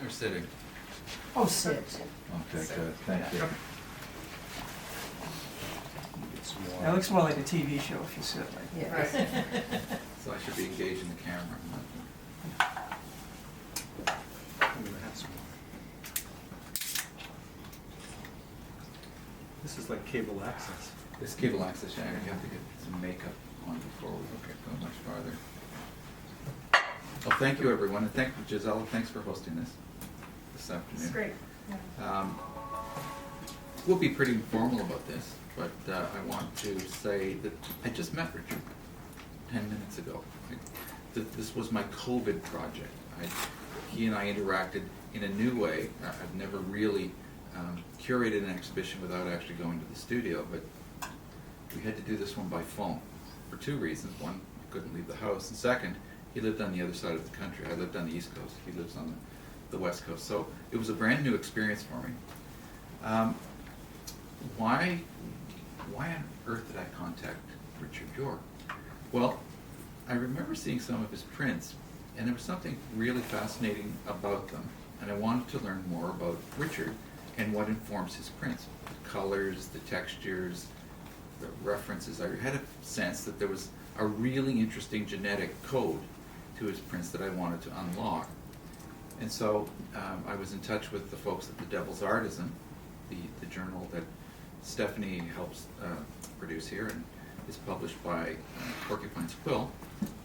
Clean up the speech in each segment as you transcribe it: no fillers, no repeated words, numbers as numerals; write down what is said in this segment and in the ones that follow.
or sitting? Oh, sit. Okay, good, thank you. It looks more like a TV show if you sit like that. Right. So I should be engaging the camera. I'm gonna have some more. This is like cable access. This cable access, yeah, you have to get some makeup on before we go much farther. Well, thank you, everyone, and thank you, Gisela, thanks for hosting this afternoon. It's great. Yeah. We'll be pretty informal about this, but I want to say that I just met Richard 10 minutes ago. This was my COVID project. He and I interacted in a new way. I've never really curated an exhibition without actually going to the studio, but we had to do this one by phone for two reasons. One, I couldn't leave the house, and second, he lived on the other side of the country. I lived on the East Coast. He lives on the West Coast. So it was a brand new experience for me. Why on earth did I contact Richard York? Well, I remember seeing some of his prints, and there was something really fascinating about them, and I wanted to learn more about Richard and what informs his prints. The colors, the textures, the references. I had a sense that there was a really interesting genetic code to his prints that I wanted to unlock. And so I was in touch with the folks at the Devil's Artisan, the journal that Stephanie helps produce here and is published by Porcupine's Quill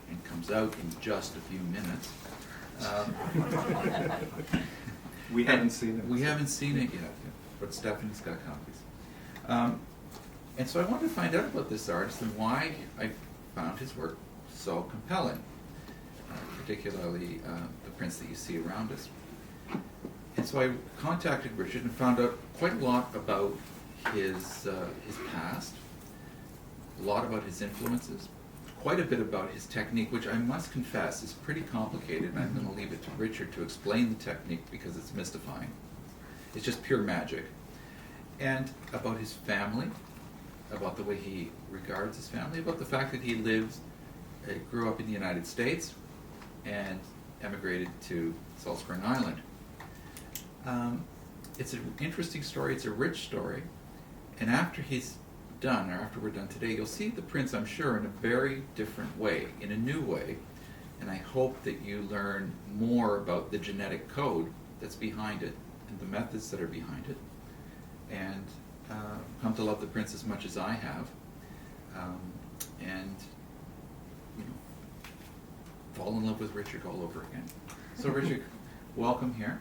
and comes out in just a few minutes. We haven't seen it. We haven't seen it yet, but Stephanie's got copies. And so I wanted to find out about this artist and why I found his work so compelling, particularly the prints that you see around us. And so I contacted Richard and found out quite a lot about his past, a lot about his influences, quite a bit about his technique, which I must confess is pretty complicated, and I'm going to leave it to Richard to explain the technique because it's mystifying. It's just pure magic. And about his family, about the way he regards his family, about the fact that he grew up in the United States and emigrated to Salt Spring Island. It's an interesting story, it's a rich story, and after he's done, or after we're done today, you'll see the prints, I'm sure, in a very different way, in a new way, and I hope that you learn more about the genetic code that's behind it, and the methods that are behind it, and come to love the prints as much as I have, and, you know, fall in love with Richard all over again. So Richard, welcome here.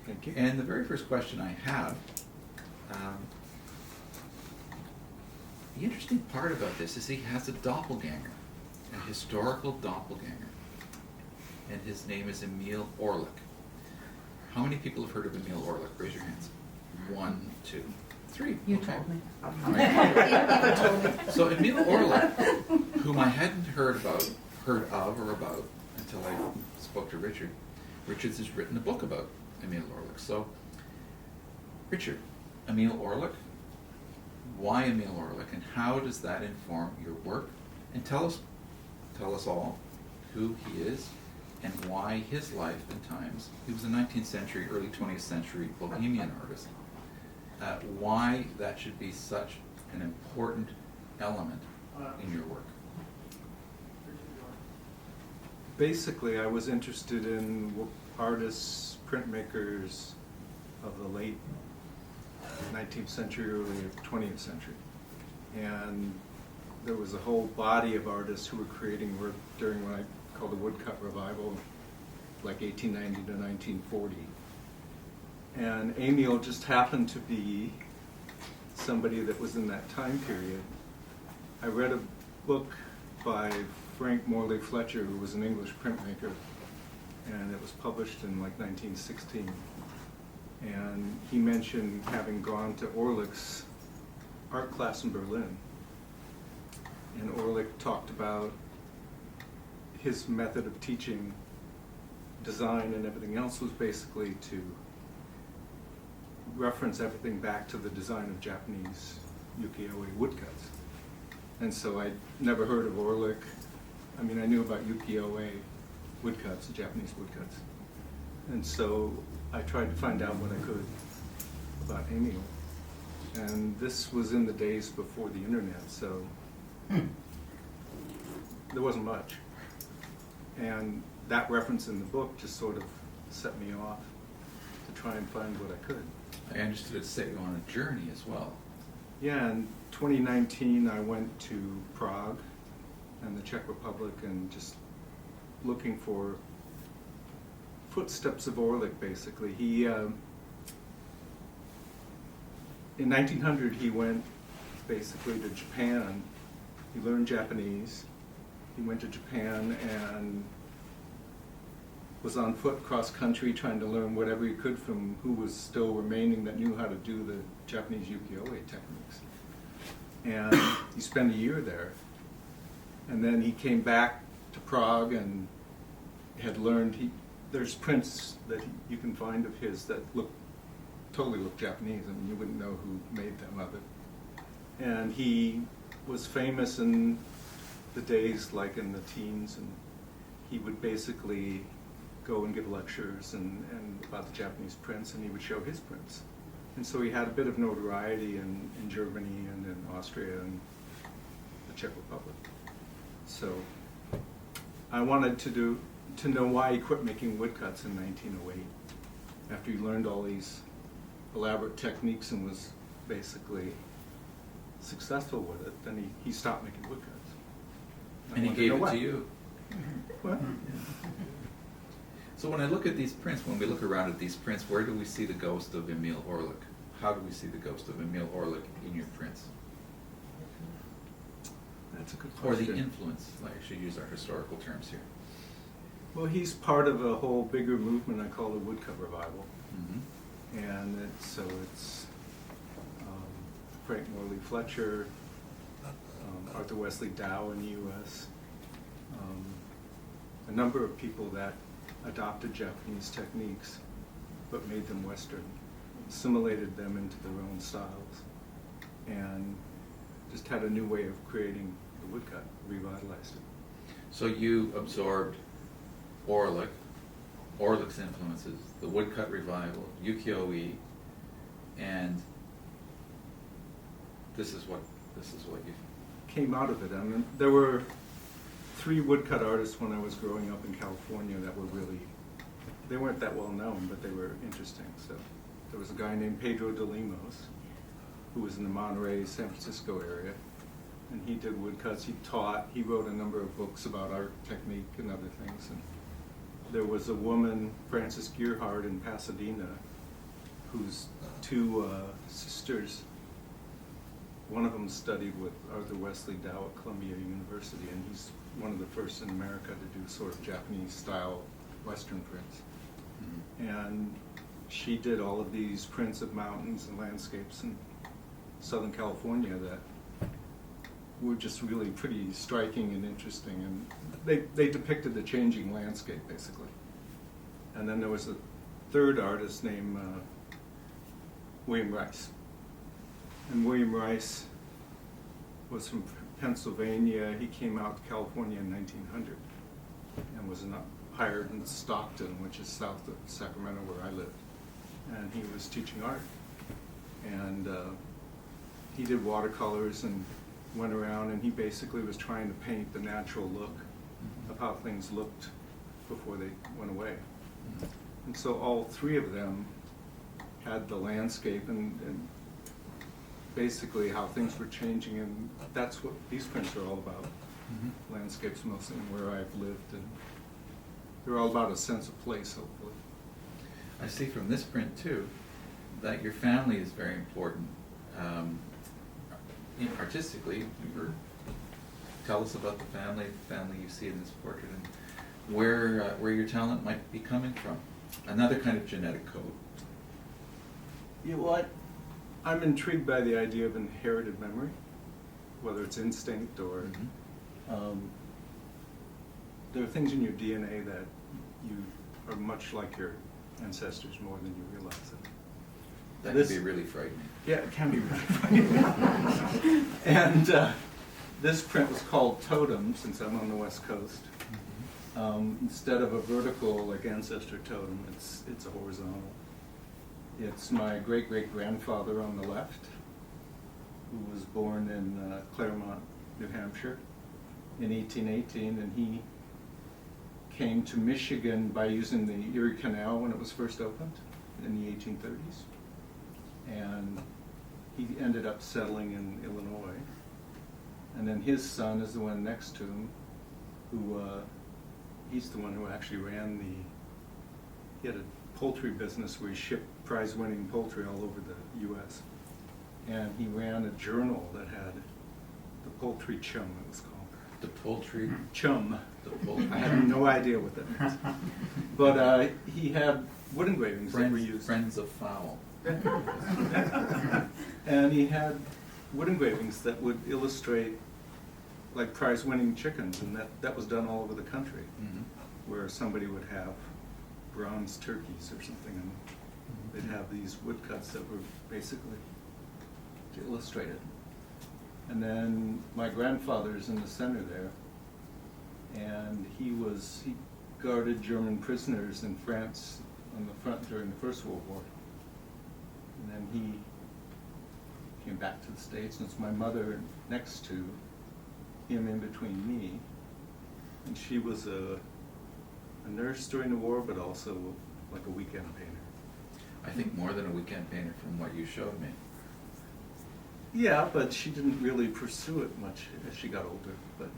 Thank you. And the very first question I have, the interesting part about this is he has a doppelganger, a historical doppelganger, and his name is Emil Orlik. How many people have heard of Emil Orlik? Raise your hands. 1, 2, 3. You Okay. told me. All right. Eva told me. So Emil Orlik, whom I hadn't heard of or about until I spoke to Richard. Richard's has written a book about Emil Orlik. So, Richard, Emil Orlik, why Emil Orlik, and how does that inform your work? And tell us all who he is and why his life and times. He was a 19th century, early 20th century Bohemian artist. Why that should be such an important element in your work. Basically, I was interested in artists, printmakers of the late 19th century, early 20th century. And there was a whole body of artists who were creating work during what I call the woodcut revival, like 1890 to 1940. And Emil just happened to be somebody that was in that time period. I read a book by Frank Morley Fletcher, who was an English printmaker, and it was published in like 1916. And he mentioned having gone to Orlik's art class in Berlin. And Orlik talked about his method of teaching design and everything else was basically to reference everything back to the design of Japanese ukiyo-e woodcuts. And so I'd never heard of Orlik. I mean, I knew about ukiyo-e woodcuts, Japanese woodcuts. And so I tried to find out what I could about Emil. And this was in the days before the internet, so there wasn't much. And that reference in the book just sort of set me off to try and find what I could. I understood it set you on a journey as well. Yeah, in 2019 I went to Prague and the Czech Republic and just looking for footsteps of Orlik, basically. He, in 1900 he went basically to Japan. He learned Japanese. He went to Japan and was on foot cross country trying to learn whatever he could from who was still remaining that knew how to do the Japanese ukiyo-e techniques. And he spent a year there. And then he came back to Prague and had learned, there's prints that you can find of his that totally look Japanese. I mean, you wouldn't know who made them of it. And he was famous in the days, like in the teens, and he would basically go and give lectures and about the Japanese prints, and he would show his prints. And so he had a bit of notoriety in Germany and in Austria and the Czech Republic. So I wanted to know why he quit making woodcuts in 1908. After he learned all these elaborate techniques and was basically successful with it, then he stopped making woodcuts. And he gave it to you. What? So when I look at these prints, when we look around at these prints, where do we see the ghost of Emil Orlik? How do we see the ghost of Emil Orlik in your prints? That's a good Or question. the influence, I should use our historical terms here. Well, he's part of a whole bigger movement I call the woodcut revival. Mm-hmm. And it's Frank Morley Fletcher, Arthur Wesley Dow in the U.S., a number of people that adopted Japanese techniques but made them Western, assimilated them into their own styles, and just had a new way of creating the woodcut, revitalized it. So you absorbed Orlik, Orlik's influences, the woodcut revival, ukiyo-e, and this is what you... Came out of it. I mean, there were 3 woodcut artists when I was growing up in California that were really, they weren't that well known, but they were interesting. So there was a guy named Pedro de Lemos, who was in the Monterey, San Francisco area, and he did woodcuts. He taught. He wrote a number of books about art technique and other things. And there was a woman, Frances Gearhart, in Pasadena, whose 2 sisters. One of them studied with Arthur Wesley Dow at Columbia University, and he's one of the first in America to do sort of Japanese-style Western prints. Mm-hmm. And she did all of these prints of mountains and landscapes in Southern California that were just really pretty striking and interesting, and they depicted the changing landscape, basically. And then there was a 3rd artist named William Rice. And William Rice was from Pennsylvania. He came out to California in 1900 and was hired in Stockton, which is south of Sacramento where I lived. And he was teaching art. And he did watercolors and went around, and he basically was trying to paint the natural look of how things looked before they went away. And so all 3 of them had the landscape and basically how things were changing, and that's what these prints are all about. Mm-hmm. Landscapes mostly, and where I've lived, and they're all about a sense of place, hopefully. I see from this print too that your family is very important. Artistically, tell us about the family you see in this portrait, and where your talent might be coming from. Another kind of genetic code. You know what? I'm intrigued by the idea of inherited memory, whether it's instinct or there are things in your DNA that you are much like your ancestors more than you realize. That can be really frightening. Yeah, it can be really frightening. And this print was called Totem, since I'm on the West Coast. Instead of a vertical like ancestor totem, it's a horizontal. It's my great-great-grandfather on the left, who was born in Claremont, New Hampshire in 1818, and he came to Michigan by using the Erie Canal when it was first opened in the 1830s. And he ended up settling in Illinois. And then his son is the one next to him, who he's the one who actually ran he had a poultry business where he shipped prize-winning poultry all over the U.S. And he ran a journal that had the Poultry Chum, it was called. The poultry. Chum. The poultry. I have no idea what that means. But he had wood engravings that were used. Friends of Fowl. And he had wood engravings that would illustrate like prize-winning chickens, and that was done all over the country, where somebody would have bronze turkeys or something, and they'd have these woodcuts that were basically to illustrate it. And then my grandfather's in the center there, and he guarded German prisoners in France on the front during the First World War. And then he came back to the States, and it's my mother next to him in between me. And she was a nurse during the war, but also like a weekend painter. I think more than a weekend painter from what you showed me. Yeah, but she didn't really pursue it much as she got older, but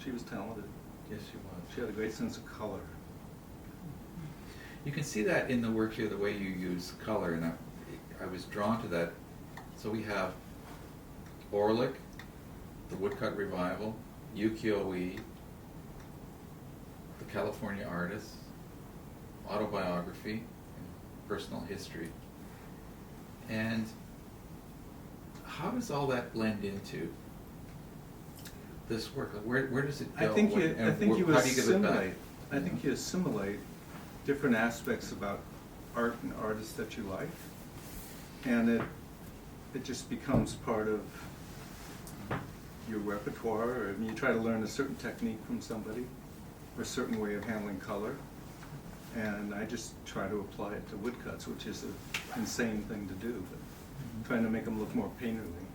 she was talented. Yes, she was. She had a great sense of color. You can see that in the work here, the way you use color, and I was drawn to that. So we have Orlick, the Woodcut Revival, ukiyo-e, the California Artists, autobiography, and personal history. And how does all that blend into this work? Like where does it go? I think you How do you give it back? assimilate. I think you assimilate different aspects about art and artists that you like, and it just becomes part of your repertoire. I mean, you try to learn a certain technique from somebody, or a certain way of handling color, and I just try to apply it to woodcuts, which is an insane thing to do, but trying to make them look more painterly.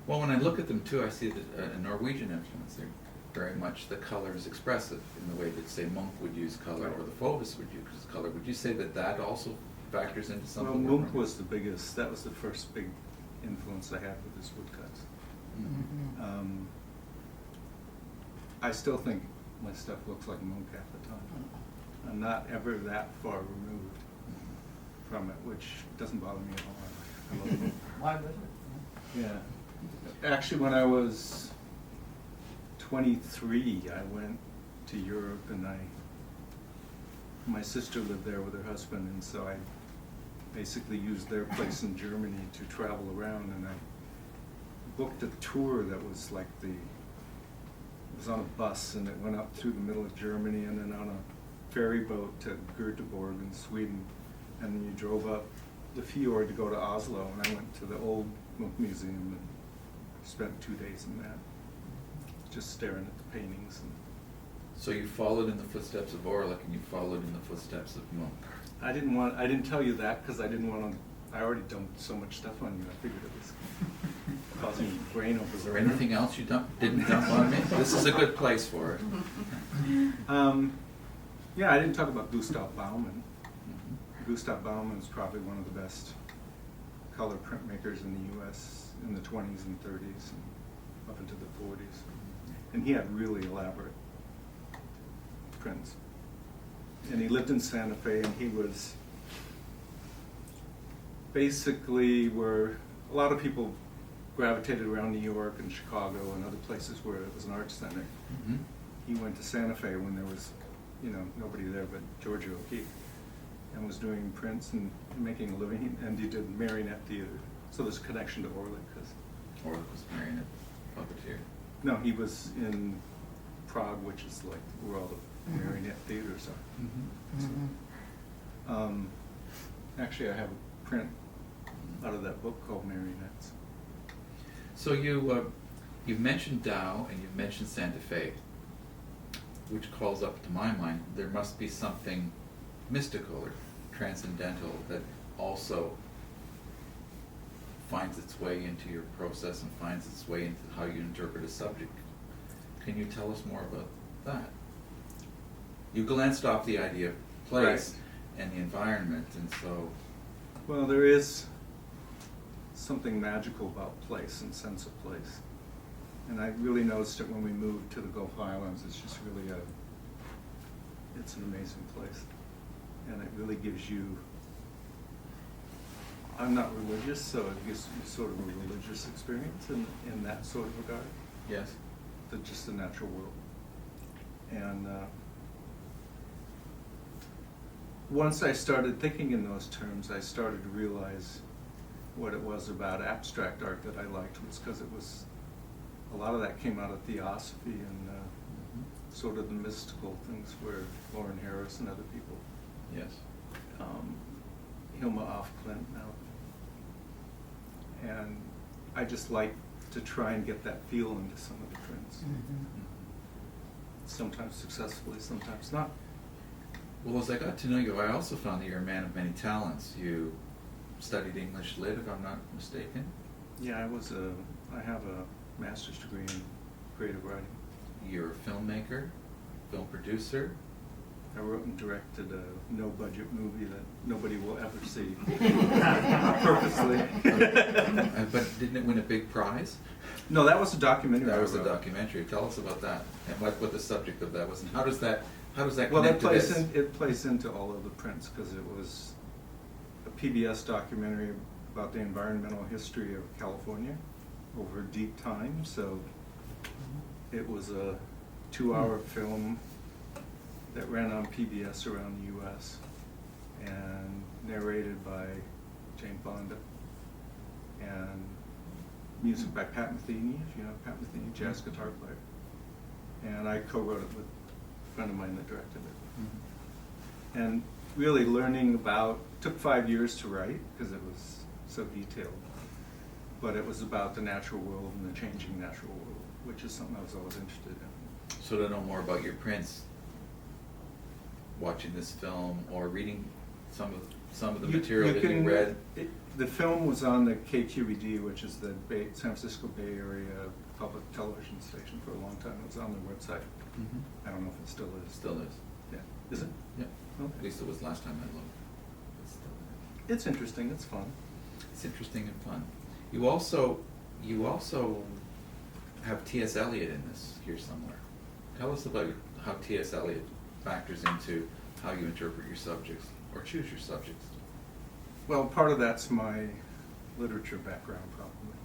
Well, when I look at them too, I see a Norwegian influence. They're very much, the color is expressive in the way that, say, Munch would use color, or the Fauvists would use color. Would you say that also factors into Well, something? Munch was the biggest, that was the first big influence I had with his woodcuts. I still think my stuff looks like Munch half the time. I'm not ever that far removed from it, which doesn't bother me at all. I love Munch. Why was it? Yeah. Actually, when I was 23, I went to Europe, and my sister lived there with her husband, and so I basically used their place in Germany to travel around, and I booked a tour that was like it was on a bus, and it went up through the middle of Germany, and then on a ferry boat to Göteborg in Sweden, and then you drove up the fjord to go to Oslo, and I went to the old Munch Museum and spent 2 days in that, just staring at the paintings. So you followed in the footsteps of Orlick, and you followed in the footsteps of Munch. I didn't tell you that because I didn't want to. I already dumped so much stuff on you. I figured it was causing you brain over. Is there anything else you didn't dump on me? This is a good place for it. Yeah, I didn't talk about Gustav Baumann. Gustav Baumann is probably one of the best color printmakers in the U.S. in the 20s and 30s and up into the 40s. And he had really elaborate prints. And he lived in Santa Fe, and he was basically where a lot of people gravitated around New York and Chicago and other places where it was an art center. He went to Santa Fe when there was, nobody there but Georgia O'Keeffe, and was doing prints and making a living, and he did marionette theater. So there's a connection to Orlick. Orlick was a marionette puppeteer. No, he was in Prague, which is like where all the marionette theaters are. Actually, I have a print out of that book called Marionettes. So you've mentioned Dow and you've mentioned Santa Fe. which calls up to my mind, there must be something mystical or transcendental that also finds its way into your process and finds its way into how you interpret a subject. Can you tell us more about that? You glanced off the idea of place and the environment, and so... Well, there is something magical about place and sense of place. And I really noticed it when we moved to the Gulf Islands. It's just really it's an amazing place. And it really gives you, I'm not religious, so it gives you sort of a religious experience in that sort of regard. Yes. Just the natural world. And once I started thinking in those terms, I started to realize what it was about abstract art that I liked, was because it was, a lot of that came out of theosophy and sort of the mystical things where Lauren Harris and other people. Yes. Hilma af Klint now. And I just like to try and get that feel into some of the prints. Sometimes successfully, sometimes not. Well, as I got to know you, I also found that you're a man of many talents. You studied English Lit, if I'm not mistaken. Yeah, I have a master's degree in creative writing. You're a filmmaker, film producer. I wrote and directed a no-budget movie that nobody will ever see. Purposely. But didn't it win a big prize? No, that was a documentary. That I was a wrote. documentary. Tell us about that, and what the subject of that was, and how does that Well, connect to this? it plays into all of the prints because it was a PBS documentary about the environmental history of California over deep time. So it was a 2-hour film that ran on PBS around the U.S. and narrated by Jane Fonda, and music by Pat Metheny, if you know Pat Metheny, jazz guitar player. And I co-wrote it with a friend of mine that directed it. And really learning about, took 5 years to write because it was so detailed, but it was about the natural world and the changing natural world, which is something I was always interested in. So to know more about your prints, watching this film or reading some of the material that you read. The film was on the KQED, which is the San Francisco Bay Area public television station, for a long time. It was on their website. I don't know if it still is. Still is. Yeah. Is it? Yeah. Okay. At least it was last time I looked. It's still there. It's interesting. It's fun. It's interesting and fun. You also have T.S. Eliot in this here somewhere. Tell us about how T.S. Eliot factors into how you interpret your subjects or choose your subjects. Well, part of that's my literature background, probably.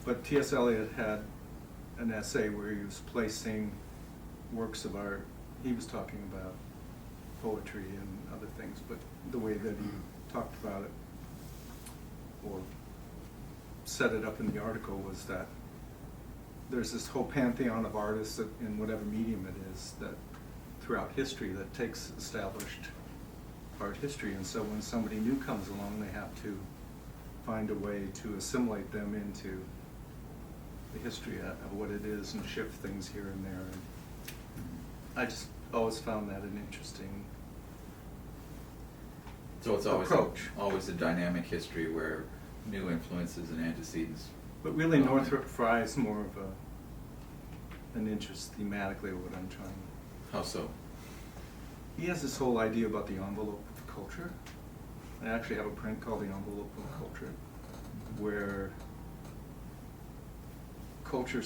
But T.S. Eliot had an essay where he was placing works of art. He was talking about poetry and other things, but the way that he talked about it or set it up in the article was that there's this whole pantheon of artists that, in whatever medium it is, that throughout history that takes established art history, and so when somebody new comes along, they have to find a way to assimilate them into the history of what it is and shift things here and there. And I just always found that an interesting So it's approach. always a dynamic history where new influences and antecedents. But really, Northrop Frye is more of an interest thematically of what I'm trying. How so? He has this whole idea about the envelope of culture. I actually have a print called The Envelope of Culture, where culture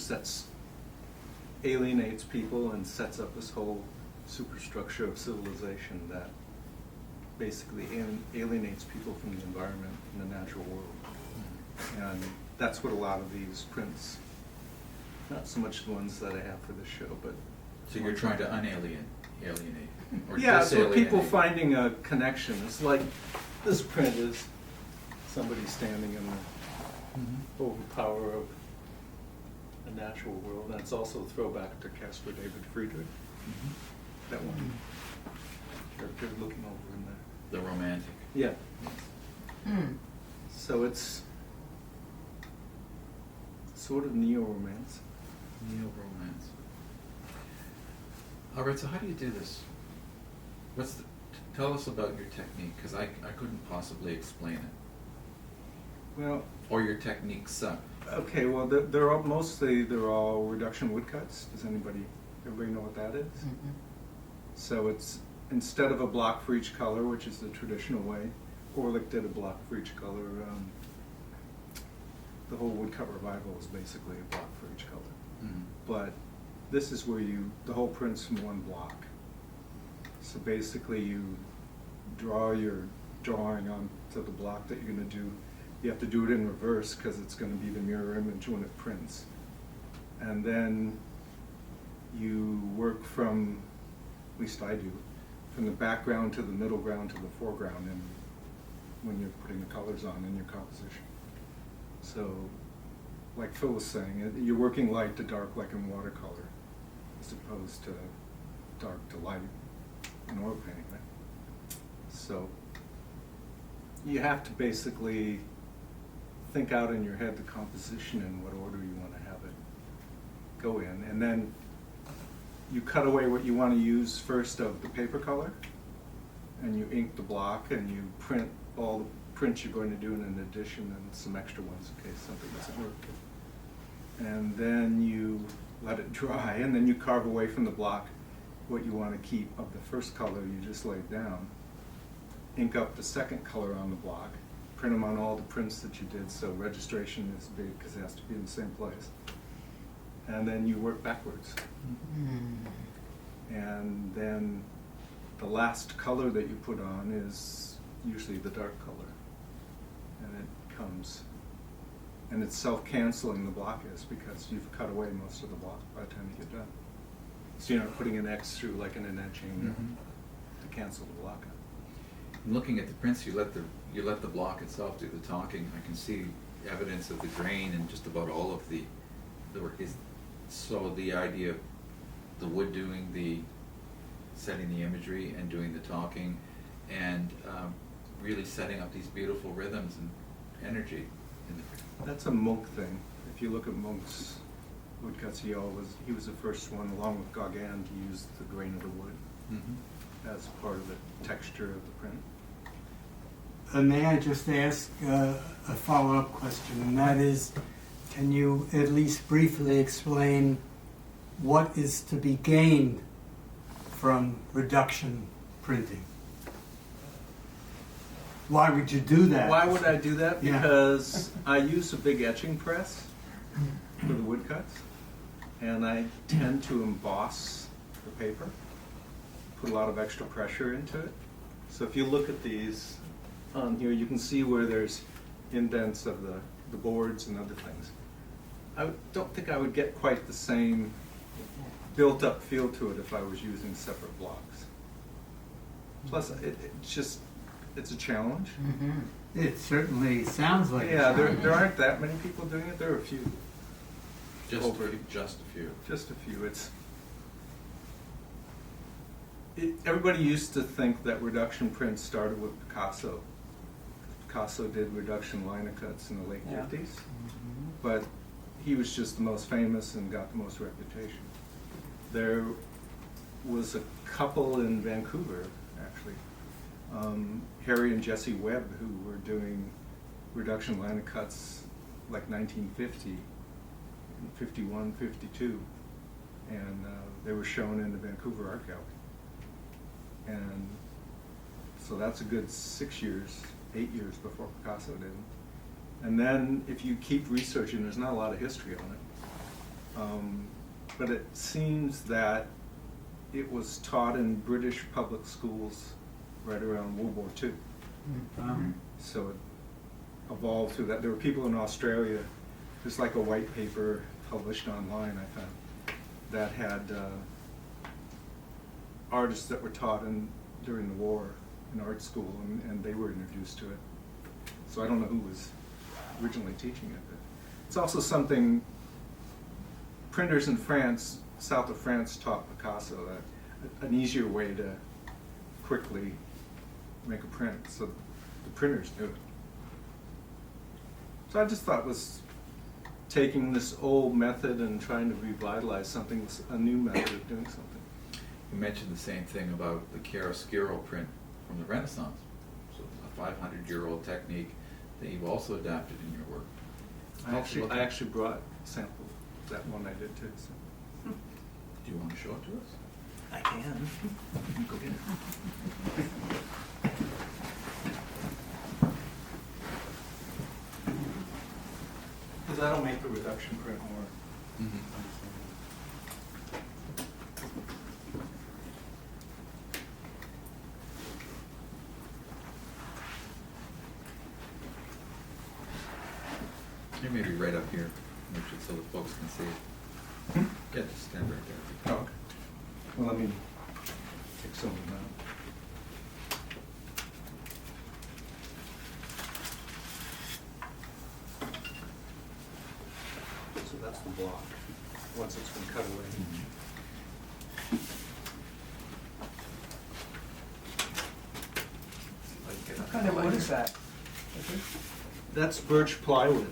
alienates people and sets up this whole superstructure of civilization that basically alienates people from the environment and the natural world. And that's what a lot of these prints, not so much the ones that I have for this show, but... So you're trying to unalienate or yeah, so people disalienate. finding a connection. It's like this print is somebody standing in the overpower of a natural world. That's also a throwback to Caspar David Friedrich. That one character looking over in there. The romantic. Yeah. So it's sort of neo-romance. Neo-romance. All right, so how do you do this? Tell us about your technique, because I couldn't possibly explain it. Well, Or your techniques. okay, well, they're all reduction woodcuts. Does everybody know what that is? Mm-hmm. So it's, instead of a block for each color, which is the traditional way, Orlick did a block for each color. The whole woodcut revival is basically a block for each color. Mm-hmm. But this is where the whole print's from one block. So basically you draw your drawing onto the block that you're going to do. You have to do it in reverse because it's going to be the mirror image when it prints. And then you work from, at least I do, from the background to the middle ground to the foreground and when you're putting the colors on in your composition. So, like Phil was saying, you're working light to dark like in watercolor, as opposed to dark to light in oil painting, right? So, you have to basically think out in your head the composition and what order you want to have it go in, and then you cut away what you want to use first of the paper color, and you ink the block, and you print all the prints you're going to do in an addition and some extra ones in case something doesn't work. And then you let it dry, and then you carve away from the block what you want to keep of the first color you just laid down. Ink up the second color on the block, print them on all the prints that you did, so registration is big because it has to be in the same place. And then you work backwards. And then the last color that you put on is usually the dark color. And it comes, and it's self-canceling, the block is, because you've cut away most of the block by the time you get done. So you're not putting an X through like in an etching to cancel the block out. And looking at the prints, you let the block itself do the talking. I can see evidence of the grain and just about all of the work. So the idea of the wood doing the setting the imagery and doing the talking, and really setting up these beautiful rhythms and energy in the print. That's a Munch thing. If you look at Munch's woodcuts, he was the first one, along with Gauguin, to use the grain of the wood as part of the texture of the print. May I just ask a follow-up question, and that is, can you at least briefly explain what is to be gained from reduction printing? Why would you do that? Why would I do that? Yeah. Because I use a big etching press for the woodcuts, and I tend to emboss the paper, put a lot of extra pressure into it. So if you look at these on here, you can see where there's indents of the boards and other things. I don't think I would get quite the same built-up feel to it if I was using separate blocks. Plus, it's a challenge. It certainly sounds like Yeah, a there challenge. aren't that many people doing it. There are a few. Just a few. Just a few. Everybody used to think that reduction prints started with Picasso. Picasso did reduction linocuts in the late Yeah. 50s, but he was just the most famous and got the most reputation. There was a couple in Vancouver, actually, Harry and Jessie Webb, who were doing reduction linocuts like 1950, 51, 52, and they were shown in the Vancouver Art Gallery. And so that's a good 8 years before Picasso did. And then if you keep researching, there's not a lot of history on it. But it seems that it was taught in British public schools right around World War II. So it evolved through that. There were people in Australia, there's like a white paper published online, I found, that had artists that were taught during the war in art school, and they were introduced to it. So I don't know who was originally teaching it, but it's also something printers in France, south of France, taught Picasso that an easier way to quickly make a print, so the printers knew it. So I just thought it was taking this old method and trying to revitalize something, a new method of doing something. you mentioned the same thing about the chiaroscuro print from the Renaissance. So a 500-year-old technique that you've also adapted in your work. I actually brought a sample of that one I did too. So. Do you want to show it to us? I can. Go get it. Because that'll make the reduction print more Mhm. understandable. You may be right up here, Richard, so the folks can see it. Yeah, just stand right there. Oh, okay. Well, let me take some of them out. So that's the block, once it's been cut away. What kind of wood is that? That's birch plywood.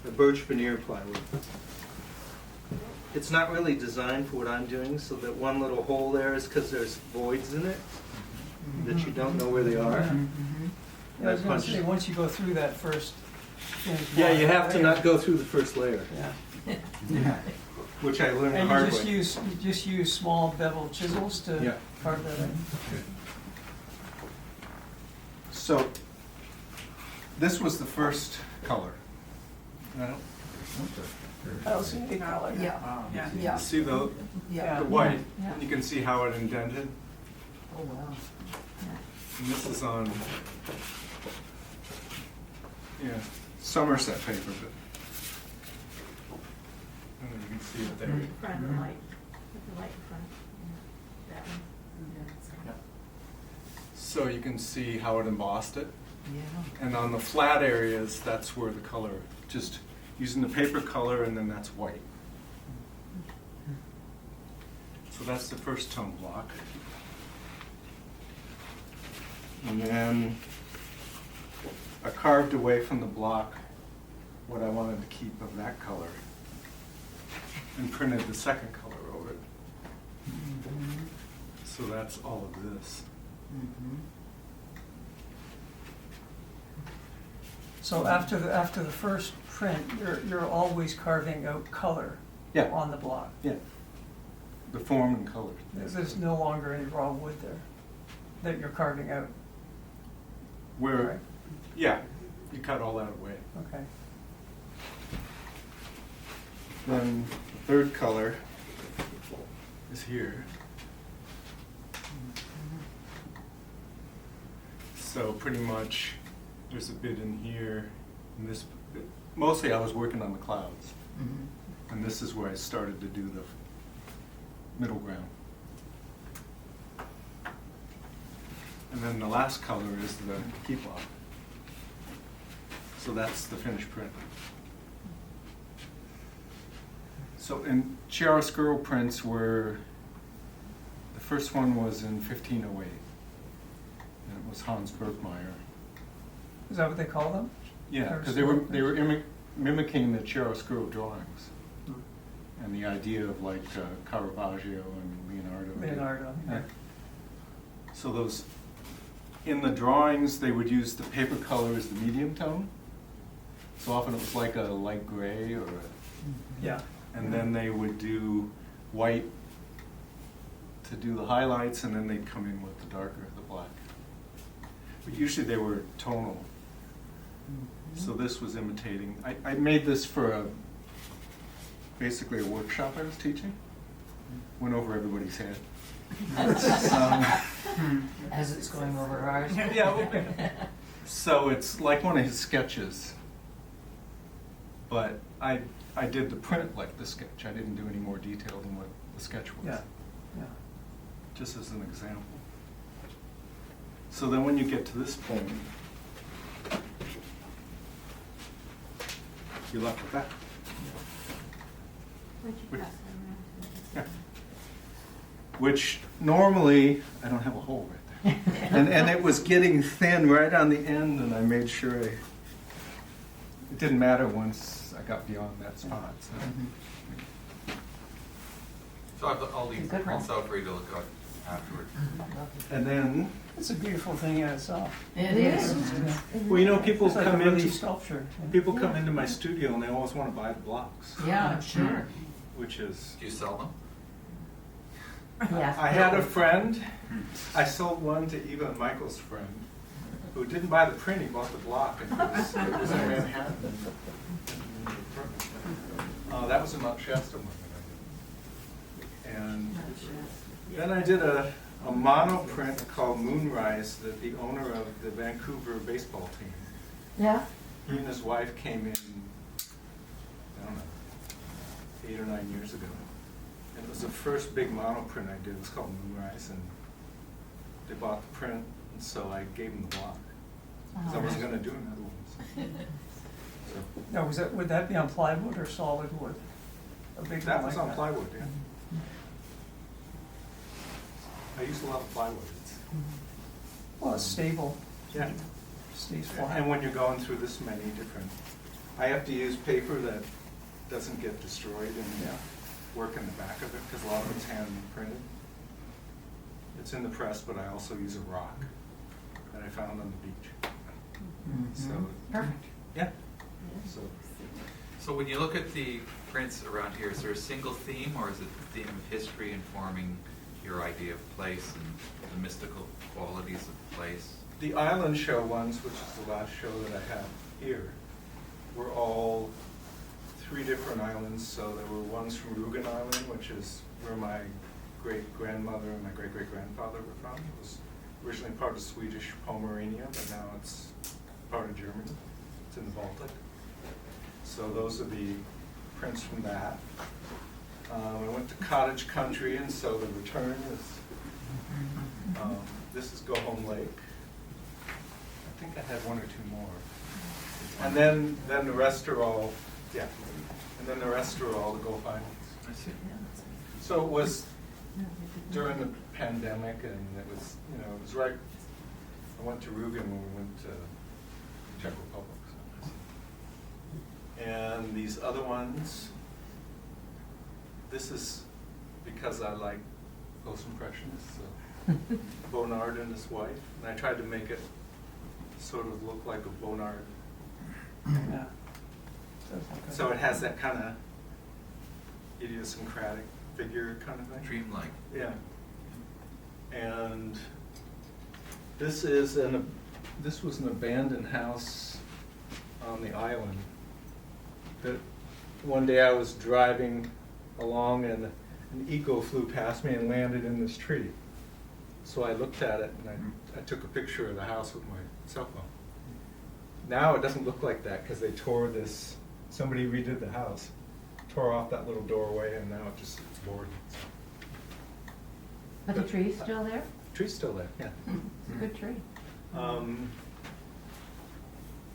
The birch veneer plywood. It's not really designed for what I'm doing, so that one little hole there is because there's voids in it that you don't know where they are. Yeah, I was gonna say, once you go through that first thin Yeah, you have to layer- not go through the first layer, Yeah. Yeah. which I learned the And hard you way. just use small bevel chisels to Yeah. carve that in? So, this was the first color. I don't- I don't see any color. Yeah. See the Yeah. white? Yeah. You can see how it indented. Oh, wow. And this is on, Somerset paper, but I don't know if you can see it there. In front of the light, put the light in front, yeah, that one. Yeah. So you can see how it embossed it. Yeah. And on the flat areas, that's where the color, just using the paper color, and then that's white. So that's the first tone block. And then I carved away from the block what I wanted to keep of that color and printed the second color over it. So that's all of this. So after the first print, you're always carving out color Yeah. on the block. Yeah. The form and color. There's no longer any raw wood there that you're carving out. Where, Right. yeah, you cut all that away. Okay. Then the third color is here. So pretty much, there's a bit in here, and this, mostly I was working on the clouds. And this is where I started to do the middle ground. And then the last color is the key block. So that's the finished print. So in chiaroscuro prints were, the first one was in 1508. And it was Hans Berkmeyer. Is that what they call them? Yeah, because they were mimicking the chiaroscuro drawings. And the idea of like Caravaggio and Leonardo, yeah. So those, in the drawings, they would use the paper color as the medium tone. So often it was like a light gray or Yeah. and then they would do white to do the highlights, and then they'd come in with the darker, the black. But usually they were tonal. So this was imitating. I made this for basically a workshop I was teaching. Went over everybody's head. As it's going over ours. Yeah. So it's like one of his sketches, but I did the print like the sketch. I didn't do any more detail than what the sketch was. Yeah. Yeah. Just as an example. So then when you get to this point, you're left with that. Would you Which- pass that Yeah. around? Which normally, I don't have a hole right there. And it was getting thin right on the end, and I made sure it didn't matter once I got beyond that spot. So So I'll leave Good one. prints out for you to look at afterward. And then, It's a beautiful thing in itself. It is. well, you know, people It's like a come relief into, sculpture. people come into my studio and they always want to buy the blocks, Yeah, sure. which is, Do you sell them? Yes. I had a friend, I sold one to Eva and Michael's friend, who didn't buy the print, he bought the block, and it was in Manhattan. That was a Mount Shasta one that I did. And then I did a monoprint called Moonrise that the owner of the Vancouver baseball team, Yeah? he and his wife came in, I don't know, 8 or 9 years ago. And it was the first big monoprint I did. It was called Moonrise, and they bought the print, and so I gave them the block. Because I wasn't going to do another one. So Now, would that be on plywood or solid wood? A big that one was like on plywood, yeah. I used a lot of plywood. Well, it's stable, Yeah. stays flat. And when you're going through this many different, I have to use paper that doesn't get destroyed and work in the back of it, because a lot of it's hand printed. It's in the press, but I also use a rock that I found on the beach. So, Perfect. yeah. So, So when you look at the prints around here, is there a single theme, or is it the theme of history informing your idea of place and the mystical qualities of place? the island show ones, which is the last show that I have here, were all 3 different islands. So there were ones from Rugen Island, which is where my great-grandmother and my great-great-grandfather were from. It was originally part of Swedish Pomerania, but now it's part of Germany. It's in the Baltic. So those are the prints from that. I went to Cottage Country, and so the return is, this is Go Home Lake. I think I had 1 or 2 more. And then the rest are all, yeah, and then the rest are all the Go Finals. I see. So it was during the pandemic, and it was, it was right, I went to Rugen when we went to Czech Republic. So. And these other ones, this is because I like post-impressionists, so Bonard and his wife, and I tried to make it sort of look like a Bonard. Yeah. So it has that kind of idiosyncratic figure kind of thing. Dreamlike. Yeah. And this was an abandoned house on the island that one day I was driving along and an eagle flew past me and landed in this tree. So I looked at it and I took a picture of the house with my cell phone. Now it doesn't look like that because they tore this, somebody redid the house, tore off that little doorway, and now it's boarded. But the tree's still there? Tree's still there, yeah. It's a good tree.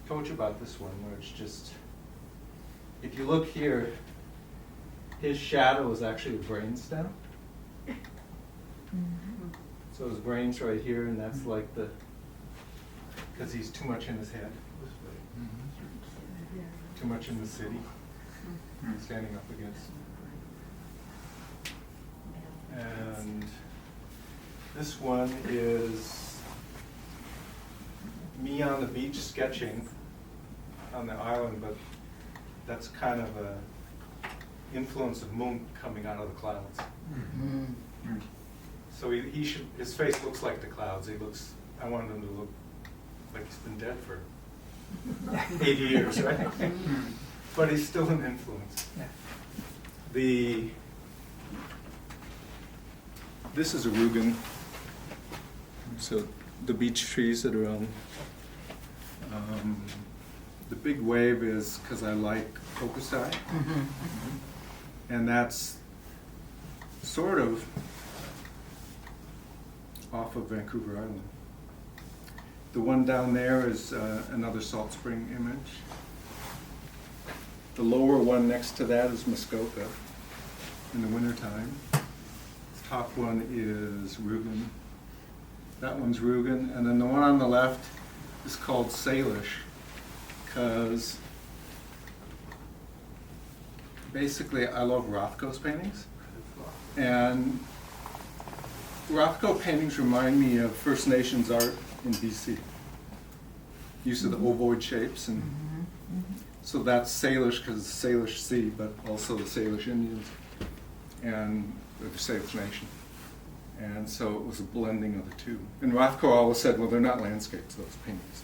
Told you about this one where it's just, if you look here, his shadow is actually a brainstem. So his brain's right here, and that's like because he's too much in his head. Too much in the city, standing up against. And this one is me on the beach sketching on the island, but that's kind of a influence of moon coming out of the clouds. So his face looks like the clouds. I wanted him to look like he's been dead for 80 years, right? But he's still an influence. This is a Rugen. So the beach trees that are on. The big wave is because I like Hokusai. And that's sort of off of Vancouver Island. The one down there is another salt spring image. The lower one next to that is Muskoka in the wintertime. The top one is Rugen. That one's Rugen. And then the one on the left is called Salish because basically I love Rothko's paintings. And Rothko paintings remind me of First Nations art in BC. Use of the ovoid shapes, and so that's Salish because it's Salish Sea, but also the Salish Indians and the Salish Nation. And so it was a blending of the two. And Rothko always said, well, they're not landscapes, those paintings,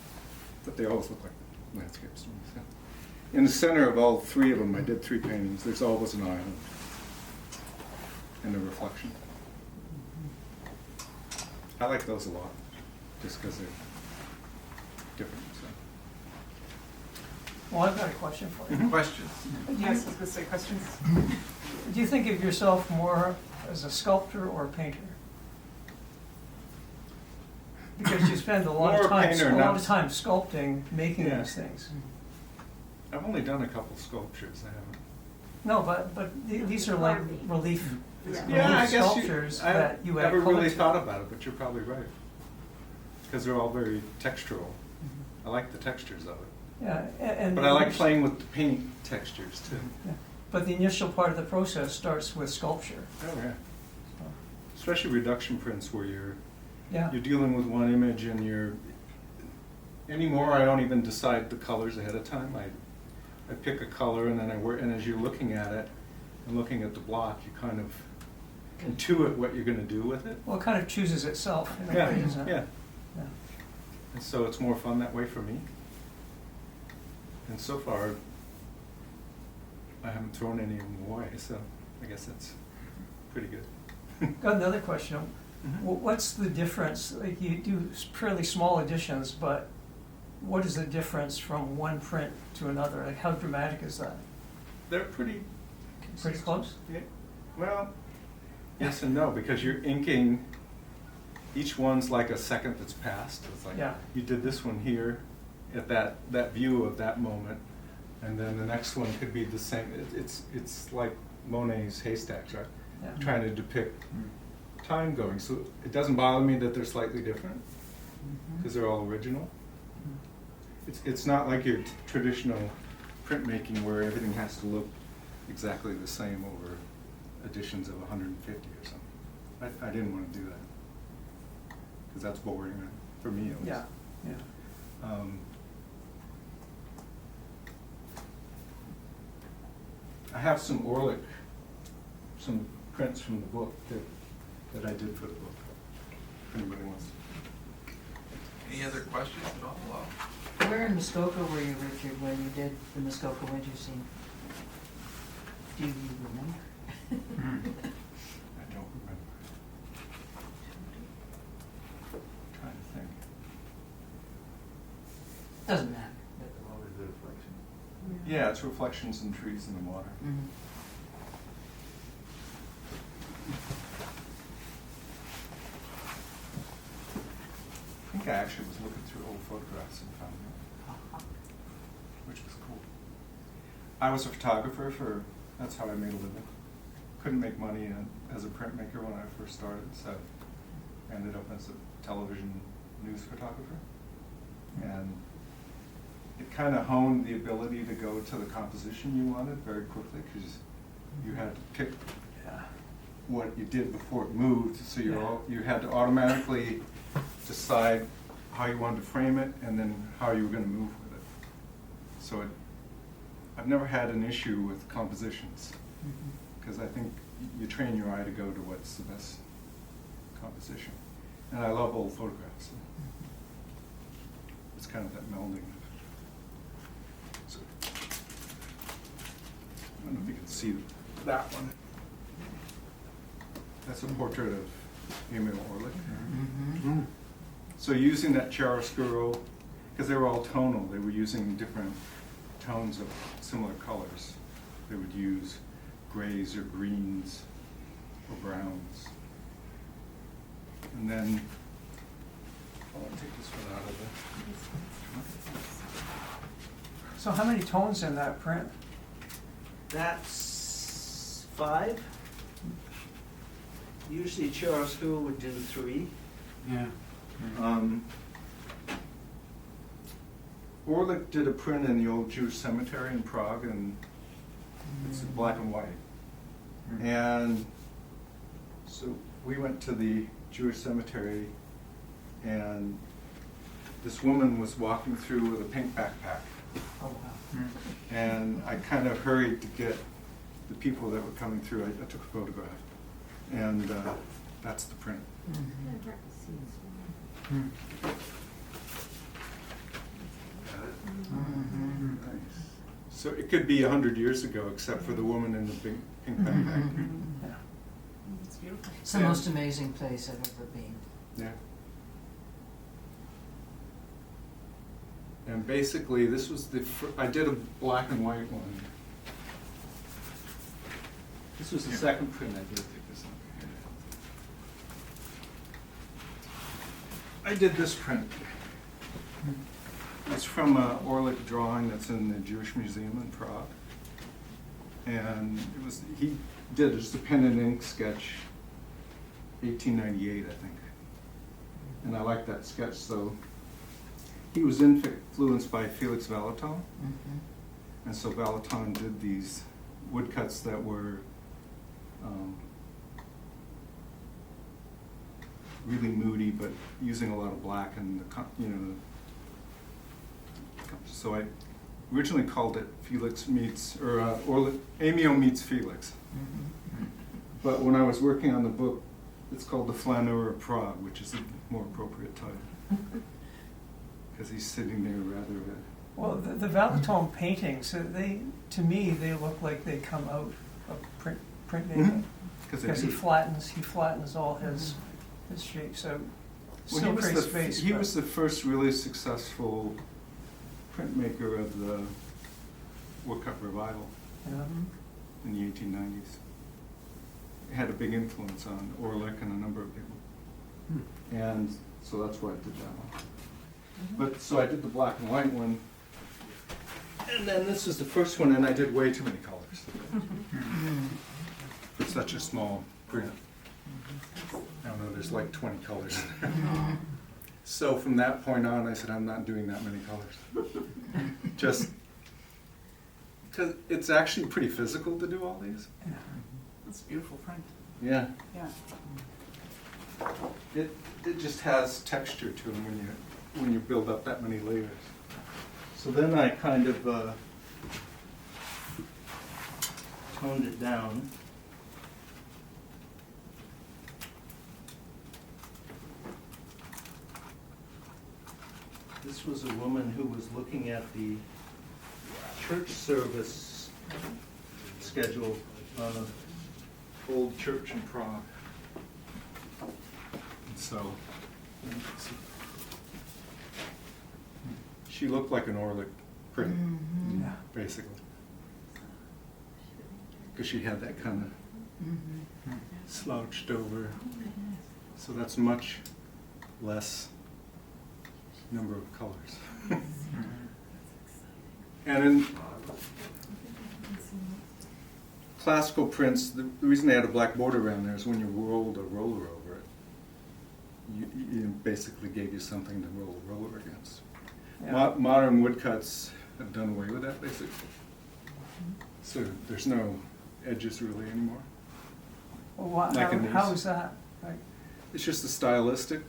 but they always look like landscapes to me. So in the center of all three of them, I did 3 paintings. There's always an island and a reflection. I like those a lot, just because they're different. So. Well, I've got a question for you. Questions? Yes, I was gonna say questions. Do you think of yourself more as a sculptor or a painter? Because you spend a lot More of a time, painter, a lot not- of time sculpting, making Yeah. these things. I've only done a couple sculptures. I haven't. No, but these are like relief, Yeah. relief Yeah, I guess sculptures I that you add never color really to. thought about it, but you're probably right. Because they're all very textural. I like the textures of it. Yeah, and. But I like playing with the paint textures too. Yeah. But the initial part of the process starts with sculpture. Oh yeah. Especially reduction prints where Yeah. you're dealing with one image and you're anymore I don't even decide the colors ahead of time. I pick a color and then I work, and as you're looking at it and looking at the block, you kind of intuit what you're going to do with it. Well, it kind of chooses itself in a Yeah, way, doesn't it? yeah. Yeah. And so it's more fun that way for me. And so far, I haven't thrown any of them away, so I guess that's pretty good. Got another question. Mhm. What's the difference? Like you do fairly small additions, but what is the difference from one print to another? Like how dramatic is that? They're pretty Pretty close? Yeah. Well, yes and no, because you're inking, each one's like a second that's passed. It's like Yeah. you did this one here at that view of that moment, and then the next one could be the same. It's like Monet's haystacks, right? Yeah. Trying to depict time going. So it doesn't bother me that they're slightly different because they're all original. It's not like your traditional printmaking where everything has to look exactly the same over editions of 150 or something. I didn't want to do that because that's boring for me at least. Yeah, yeah. I have some Orlick, some prints from the book that I did for the book, if anybody wants to. Any other questions at all? Where in Muskoka were you, Richard, when you did the Muskoka winter scene? Do you remember? I don't remember. I'm trying to think. Doesn't matter. Always the reflection. Yeah, it's reflections and trees in the water. Mhm. I think I actually was looking through old photographs and found it, which was cool. I was a photographer that's how I made a living. Couldn't make money as a printmaker when I first started, so I ended up as a television news photographer. And it kind of honed the ability to go to the composition you wanted very quickly because you had to pick what you did before it moved, so you had to automatically decide how you wanted to frame it and then how you were going to move with it. So I've never had an issue with compositions because I think you train your eye to go to what's the best composition. And I love old photographs. It's kind of that melding. So, I don't know if you can see that one. That's a portrait of Emil Orlick. Mm-hmm. So using that chiaroscuro, because they were all tonal, they were using different tones of similar colors. They would use grays or greens or browns. And then, I'll take this one out of the... So how many tones in that print? That's 5. Usually chiaroscuro would do 3. Yeah. Orlick did a print in the old Jewish cemetery in Prague, and it's black and white. And So we went to the Jewish cemetery, and this woman was walking through with a pink backpack. Oh, wow. And I kind of hurried to get the people that were coming through. I took a photograph, and that's the print. I've got to see this one. Nice. So it could be 100 years ago, except for the woman in the pink backpack. Yeah. It's beautiful. It's the most amazing place I've ever been. Yeah. And basically, this was I did a black and white one. This was the second print I did. I did this print. It's from an Orlik drawing that's in the Jewish Museum in Prague. And he did it as a pen and ink sketch, 1898, I think. And I like that sketch, so he was influenced by Felix Vallotton. And so Vallotton did these woodcuts that were really moody, but using a lot of black and so I originally called it Felix meets, or Amiot meets Felix. But when I was working on the book, it's called The Flaneur of Prague, which is a more appropriate title. Because he's sitting there rather. Well, the Vallotton paintings, to me, they look like they come out of printmaking. Because he flattens all his shapes out. Still creates space. He was the first really successful printmaker of the woodcut revival in the 1890s. It had a big influence on Orlik and a number of people. And so that's why I did that one. But so I did the black and white one, and then this is the first one, and I did way too many colors. For such a small print. I don't know, there's like 20 colors in there. So from that point on, I said, I'm not doing that many colors. Just because it's actually pretty physical to do all these. Yeah. That's a beautiful print. Yeah. Yeah. It just has texture to them when you build up that many layers. So then I kind of toned it down. This was a woman who was looking at the church service schedule on an old church in Prague. And so she looked like an Orlik print, basically. Because she had that kind of slouched over. So that's much less number of colors. And in classical prints, the reason they had a black border around there is when you rolled a roller over it, you basically gave you something to roll a roller against. Yeah. Modern woodcuts have done away with that, basically. So there's no edges really anymore. Well, Like in how these. is that? Like, It's just the stylistic.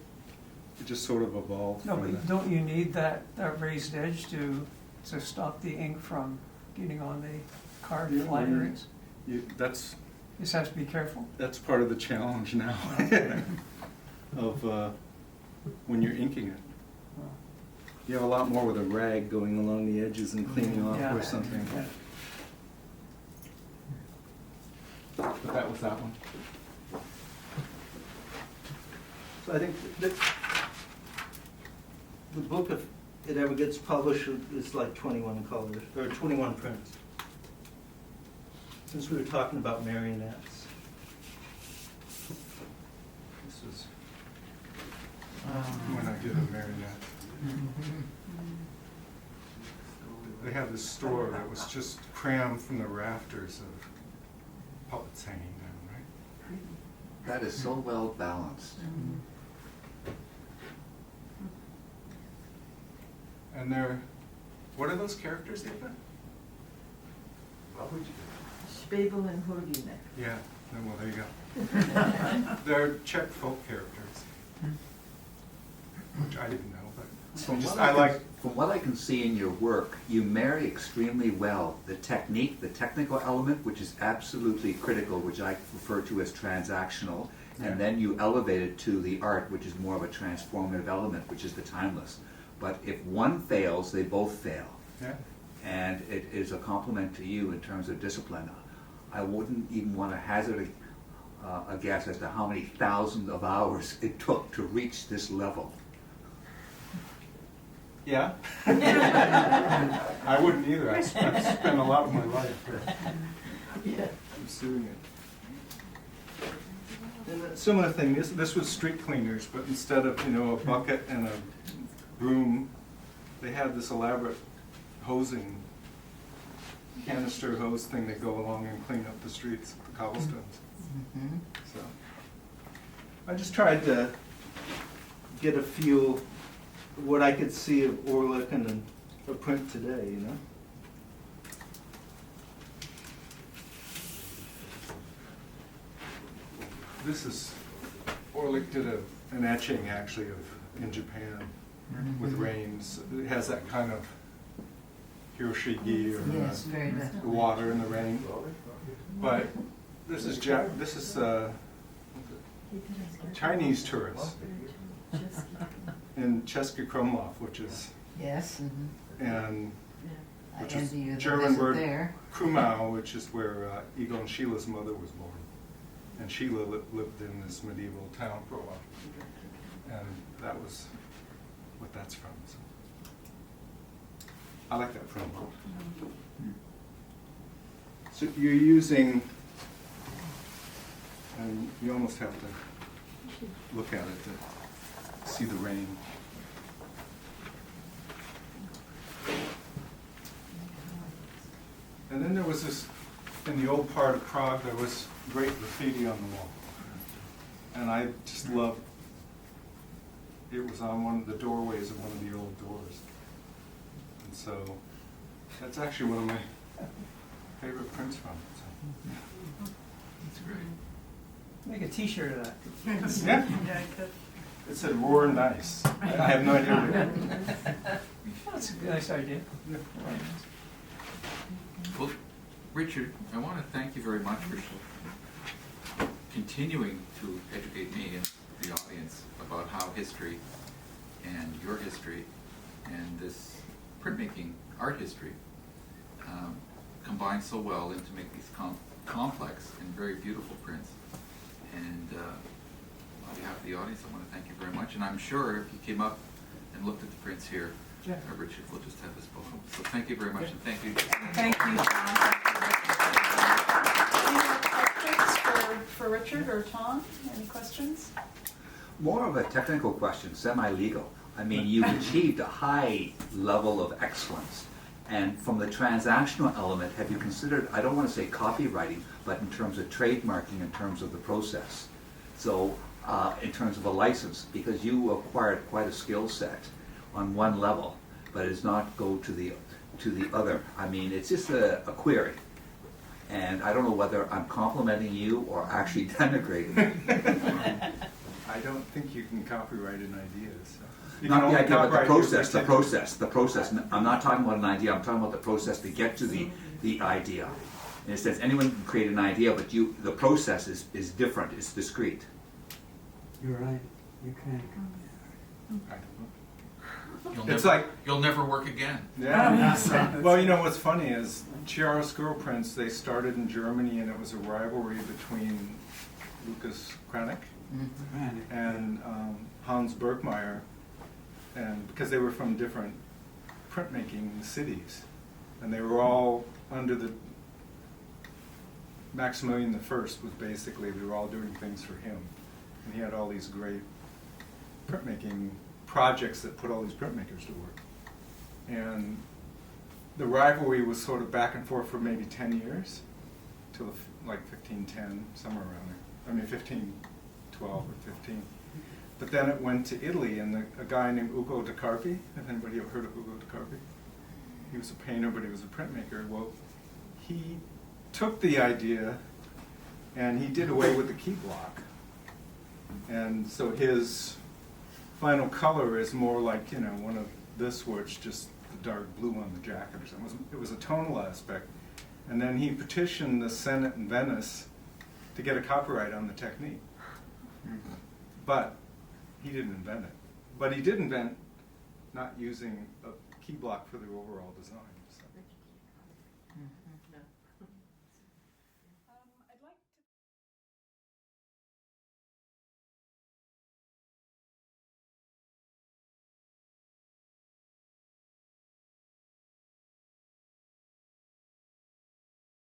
It just sort of evolved. no, from but don't you need that raised edge to stop the ink from getting on the card Yeah, flatirings? That's Just have to be careful. part of the challenge now of when you're inking it. Well, You have a lot more with a rag going along the edges and cleaning off yeah. or something. Yeah. But that was that one. So I think the book, if it ever gets published, is like 21 colors, or 21 prints. Since we were talking about marionettes. This is when I did a marionette. They had this store that was just crammed from the rafters of puppets hanging down, right? That is so well balanced. And they're, what are those characters even? What would you? Spabel and Hurgine. Yeah. Well, there you go. They're Czech folk characters, which I didn't know, but From what I can see in your work, you marry extremely well the technique, the technical element, which is absolutely critical, which I refer to as transactional, and then you elevate it to the art, which is more of a transformative element, which is the timeless. But if one fails, they both fail. Yeah. And it is a compliment to you in terms of discipline. I wouldn't even want to hazard a guess as to how many thousands of hours it took to reach this level. Yeah. I wouldn't either. I've spent a lot of my life pursuing it. And a similar thing, this was street cleaners, but instead of, a bucket and a broom, they had this elaborate hosing, canister hose thing that go along and clean up the streets, the cobblestones. Mm-hmm. So, I just tried to get a feel what I could see of Orlick and a print today, this is, Orlick did an etching actually in Japan with rains. It has that kind of Hiroshige or Yes, very much. the water and the rain. But this is Chinese tourists in Český Krumlov, which is, Yes. and I which is envy you the German visit word there. Krumau, which is where Egon Schiele's mother was born. And Schiele lived in this medieval town for a while. And that was what that's from. So. I like that film. So you're using, and you almost have to look at it to see the rain. And then there was this, in the old part of Prague, there was great graffiti on the wall. And I just loved, it was on one of the doorways of one of the old doors. And so, that's actually one of my favorite prints from it. So. That's great. Make a T-shirt of that. Yeah. It said "Roar Nice." I have no idea what it is. That's a nice idea. Yeah. Well, Richard, I want to thank you very much for continuing to educate me and the audience about how history and your history and this printmaking art history combine so well and to make these complex and very beautiful prints. And on behalf of the audience, I want to thank you very much. And I'm sure if you came up and looked at the prints here, Richard will just have his photo. So thank you very much, and thank you. Thank you, Tom. Any more questions for Richard or Tom? Any questions? More of a technical question, semi-legal. I mean, you've achieved a high level of excellence. And from the transactional element, have you considered, I don't want to say copywriting, but in terms of trademarking, in terms of the process? So in terms of a license, because you acquired quite a skill set on one level, but it does not go to the other. I mean, it's just a query. And I don't know whether I'm complimenting you or actually denigrating. I don't think you can copyright an idea. So. You Not can the only idea, but the copyright process. I'm not talking about an idea, I'm talking about the process to get to the idea. In a sense, anyone can create an idea, but the process is different, it's discrete. You're right. You can. I don't know. You'll never work again. Yeah. Well, you know what's funny is chiaroscuro prints, they started in Germany and it was a rivalry between Lucas Cranach and Hans Bergmeier, and because they were from different printmaking cities, and they were all under the Maximilian I was basically, they were all doing things for him, and he had all these great printmaking projects that put all these printmakers to work, and the rivalry was sort of back and forth for maybe 10 years, till like 1510, somewhere around there. I mean 1512 or 15. But then it went to Italy, and a guy named Ugo de Carpi, if anybody ever heard of Ugo de Carpi? He was a painter, but he was a printmaker. Well, he took the idea And he did away with the key block. And so his final color is more like, you know, one of this where it's just the dark blue on the jacket or something. It was a tonal aspect. And then he petitioned the Senate in Venice to get a copyright on the technique. But he didn't invent it. But he did invent not using a key block for the overall design.